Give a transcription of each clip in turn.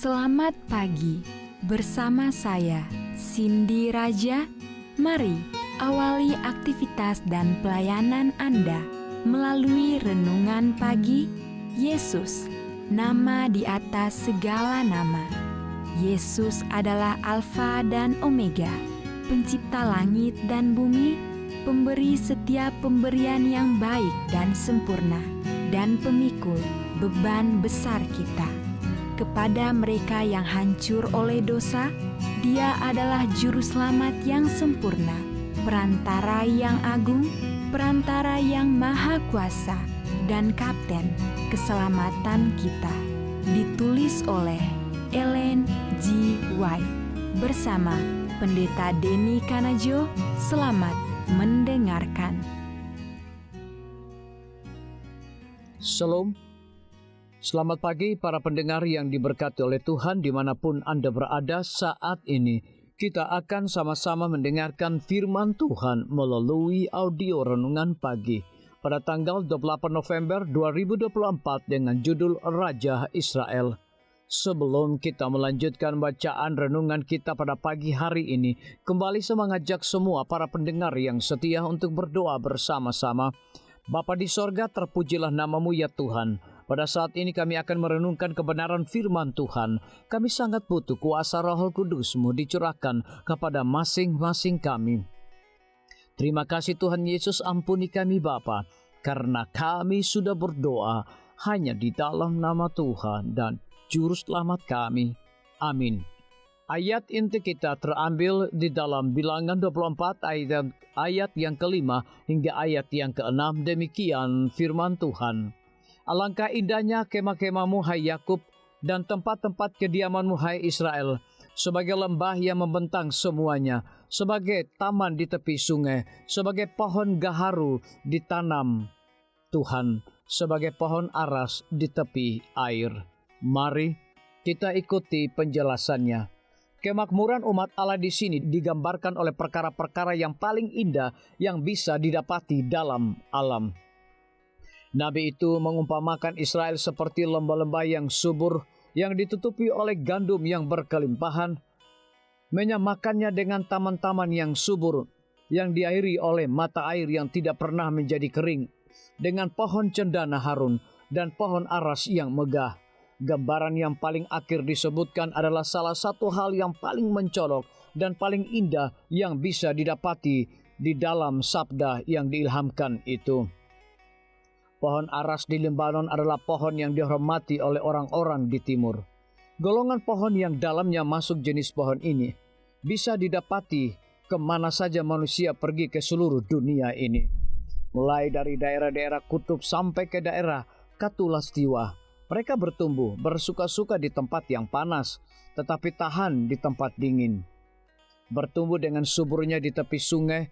Selamat pagi bersama saya, Cindy Raja. Mari awali aktivitas dan pelayanan Anda melalui renungan pagi. Yesus, nama di atas segala nama. Yesus adalah Alfa dan Omega, pencipta langit dan bumi, pemberi setiap pemberian yang baik dan sempurna, dan pemikul beban besar kita. Kepada mereka yang hancur oleh dosa, Dia adalah juru selamat yang sempurna, perantara yang agung, perantara yang maha kuasa, dan kapten keselamatan kita. Ditulis oleh Ellen G. White bersama Pendeta Denny Kanajo. Selamat mendengarkan. Shalom. Selamat pagi para pendengar yang diberkati oleh Tuhan dimanapun Anda berada saat ini. Kita akan sama-sama mendengarkan firman Tuhan melalui audio renungan pagi pada tanggal 28 November 2024 dengan judul Raja Israel. Sebelum kita melanjutkan bacaan renungan kita pada pagi hari ini, kembali saya mengajak semua para pendengar yang setia untuk berdoa bersama-sama. Bapa di sorga, terpujilah namamu ya Tuhan. Pada saat ini kami akan merenungkan kebenaran firman Tuhan. Kami sangat butuh kuasa Roh Kudus-Mu dicurahkan kepada masing-masing kami. Terima kasih Tuhan Yesus, ampuni kami Bapa, karena kami sudah berdoa hanya di dalam nama Tuhan dan Juru Selamat kami. Amin. Ayat inti kita terambil di dalam Bilangan 24 ayat yang kelima hingga ayat yang keenam. Demikian firman Tuhan. Alangkah indahnya kemah-kemahmu hai Yakub, dan tempat-tempat kediamanmu hai Israel, sebagai lembah yang membentang semuanya, sebagai taman di tepi sungai, sebagai pohon gaharu ditanam Tuhan, sebagai pohon aras di tepi air. Mari kita ikuti penjelasannya. Kemakmuran umat Allah di sini digambarkan oleh perkara-perkara yang paling indah yang bisa didapati dalam alam. Nabi itu mengumpamakan Israel seperti lembah-lembah yang subur yang ditutupi oleh gandum yang berkelimpahan, menyamakannya dengan taman-taman yang subur yang diairi oleh mata air yang tidak pernah menjadi kering, dengan pohon cendana harun dan pohon aras yang megah. Gambaran yang paling akhir disebutkan adalah salah satu hal yang paling mencolok dan paling indah yang bisa didapati di dalam sabda yang diilhamkan itu. Pohon aras di Lebanon adalah pohon yang dihormati oleh orang-orang di timur. Golongan pohon yang dalamnya masuk jenis pohon ini bisa didapati kemana saja manusia pergi ke seluruh dunia ini. Mulai dari daerah-daerah kutub sampai ke daerah Khatulistiwa. Mereka bertumbuh bersuka-suka di tempat yang panas, tetapi tahan di tempat dingin. Bertumbuh dengan suburnya di tepi sungai,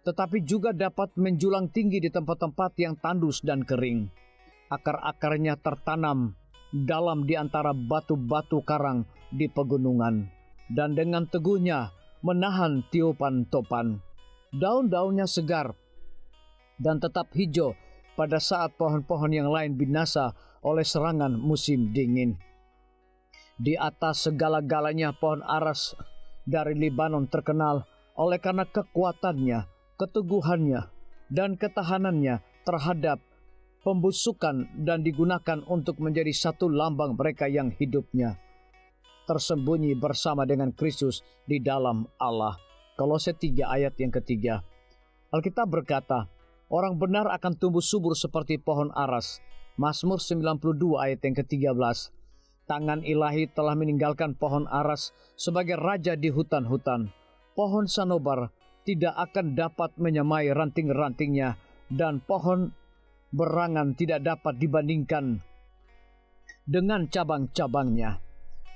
tetapi juga dapat menjulang tinggi di tempat-tempat yang tandus dan kering. Akar-akarnya tertanam dalam di antara batu-batu karang di pegunungan, dan dengan teguhnya menahan tiupan topan. Daun-daunnya segar dan tetap hijau pada saat pohon-pohon yang lain binasa oleh serangan musim dingin. Di atas segala-galanya pohon aras dari Lebanon terkenal oleh karena kekuatannya, keteguhannya, dan ketahanannya terhadap pembusukan dan digunakan untuk menjadi satu lambang mereka yang hidupnya tersembunyi bersama dengan Kristus di dalam Allah. Kolose 3 ayat yang ketiga. Alkitab berkata, orang benar akan tumbuh subur seperti pohon aras. Mazmur 92 ayat yang ke-13. Tangan ilahi telah meninggalkan pohon aras sebagai raja di hutan-hutan. Pohon sanobar tidak akan dapat menyamai ranting-rantingnya, dan pohon berangan tidak dapat dibandingkan dengan cabang-cabangnya.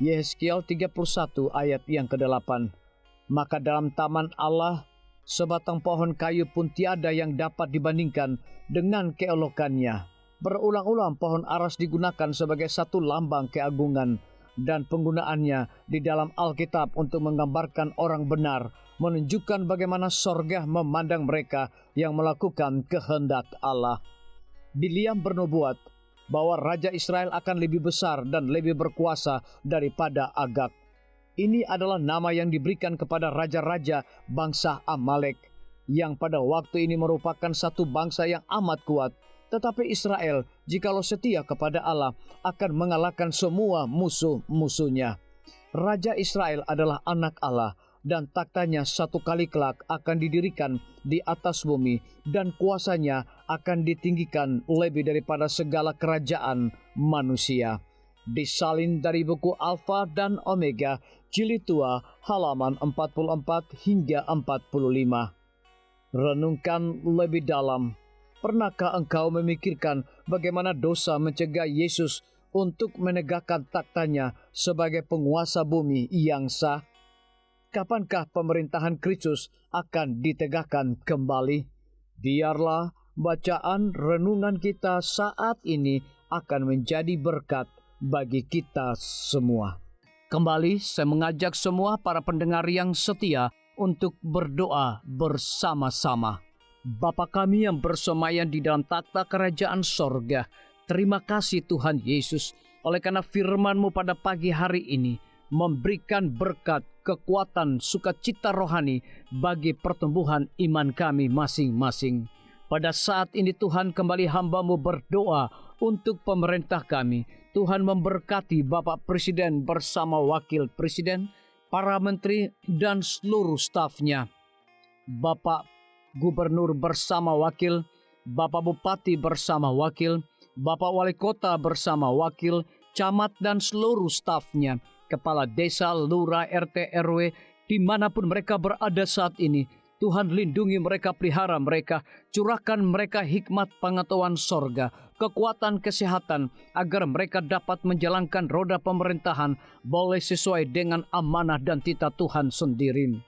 Yehezkiel 31 ayat yang ke-8. Maka dalam taman Allah, sebatang pohon kayu pun tiada yang dapat dibandingkan dengan keelokannya. Berulang-ulang pohon aras digunakan sebagai satu lambang keagungan, dan penggunaannya di dalam Alkitab untuk menggambarkan orang benar, menunjukkan bagaimana sorga memandang mereka yang melakukan kehendak Allah. Bileam bernubuat bahwa Raja Israel akan lebih besar dan lebih berkuasa daripada Agag. Ini adalah nama yang diberikan kepada raja-raja bangsa Amalek, yang pada waktu ini merupakan satu bangsa yang amat kuat. Tetapi Israel, jikalau setia kepada Allah, akan mengalahkan semua musuh-musuhnya. Raja Israel adalah anak Allah, dan taktanya satu kali kelak akan didirikan di atas bumi, dan kuasanya akan ditinggikan lebih daripada segala kerajaan manusia. Disalin dari buku Alfa dan Omega, Jilid 2, halaman 44 hingga 45. Renungkan lebih dalam. Pernahkah engkau memikirkan bagaimana dosa mencegah Yesus untuk menegakkan taktanya sebagai penguasa bumi yang sah? Kapankah pemerintahan Kristus akan ditegakkan kembali? Biarlah bacaan renungan kita saat ini akan menjadi berkat bagi kita semua. Kembali saya mengajak semua para pendengar yang setia untuk berdoa bersama-sama. Bapa kami yang bersemayam di dalam takhta kerajaan sorga, terima kasih Tuhan Yesus, oleh karena firman-Mu pada pagi hari ini memberikan berkat, kekuatan, sukacita rohani bagi pertumbuhan iman kami masing-masing. Pada saat ini Tuhan, kembali hamba-Mu berdoa untuk pemerintah kami. Tuhan memberkati Bapak Presiden bersama Wakil Presiden, para menteri dan seluruh stafnya. Bapak Gubernur bersama wakil, Bapak Bupati bersama wakil, Bapak Wali Kota bersama wakil, camat dan seluruh stafnya, kepala desa, lurah, RT, RW, dimanapun mereka berada saat ini. Tuhan lindungi mereka, pelihara mereka, curahkan mereka hikmat pengetahuan sorga, kekuatan kesehatan, agar mereka dapat menjalankan roda pemerintahan boleh sesuai dengan amanah dan titah Tuhan sendiri.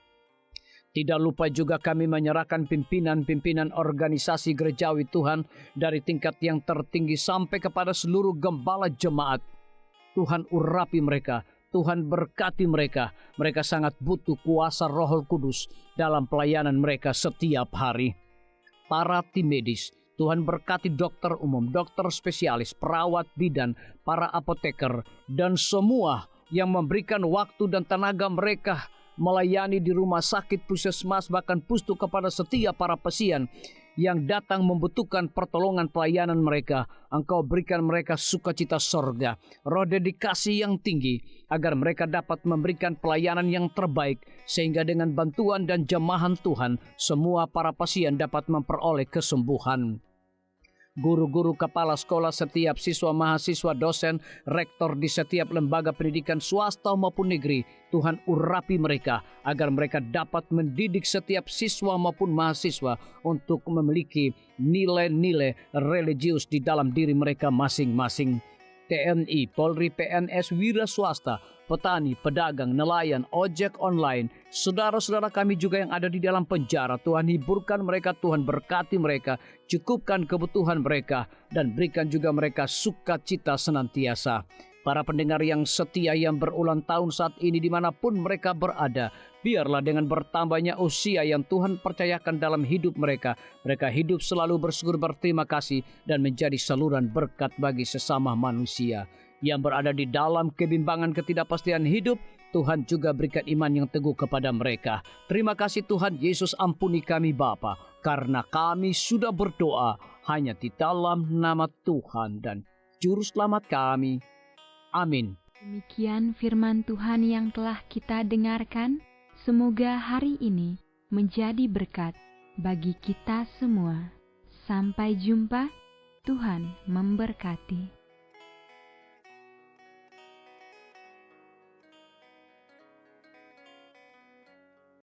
Tidak lupa juga kami menyerahkan pimpinan-pimpinan organisasi gerejawi Tuhan dari tingkat yang tertinggi sampai kepada seluruh gembala jemaat. Tuhan urapi mereka, Tuhan berkati mereka. Mereka sangat butuh kuasa Roh Kudus dalam pelayanan mereka setiap hari. Para tim medis, Tuhan berkati dokter umum, dokter spesialis, perawat bidan, para apoteker, dan semua yang memberikan waktu dan tenaga mereka melayani di rumah sakit, puskesmas, bahkan pustu kepada setiap para pasien yang datang membutuhkan pertolongan pelayanan mereka. Engkau berikan mereka sukacita sorga, roh dedikasi yang tinggi, agar mereka dapat memberikan pelayanan yang terbaik, sehingga dengan bantuan dan jamahan Tuhan, semua para pasien dapat memperoleh kesembuhan. Guru-guru, kepala sekolah, setiap siswa, mahasiswa, dosen, rektor di setiap lembaga pendidikan swasta maupun negeri, Tuhan urapi mereka agar mereka dapat mendidik setiap siswa maupun mahasiswa untuk memiliki nilai-nilai religius di dalam diri mereka masing-masing. TNI, Polri, PNS, wira swasta, petani, pedagang, nelayan, ojek online, saudara-saudara kami juga yang ada di dalam penjara, Tuhan hiburkan mereka, Tuhan berkati mereka, cukupkan kebutuhan mereka, dan berikan juga mereka sukacita senantiasa. Para pendengar yang setia yang berulang tahun saat ini dimanapun mereka berada, biarlah dengan bertambahnya usia yang Tuhan percayakan dalam hidup mereka, mereka hidup selalu bersyukur, berterima kasih, dan menjadi saluran berkat bagi sesama manusia. Yang berada di dalam kebimbangan ketidakpastian hidup, Tuhan juga berikan iman yang teguh kepada mereka. Terima kasih Tuhan Yesus, ampuni kami Bapa, karena kami sudah berdoa hanya di dalam nama Tuhan dan Juru Selamat kami. Amin. Demikian firman Tuhan yang telah kita dengarkan. Semoga hari ini menjadi berkat bagi kita semua. Sampai jumpa, Tuhan memberkati.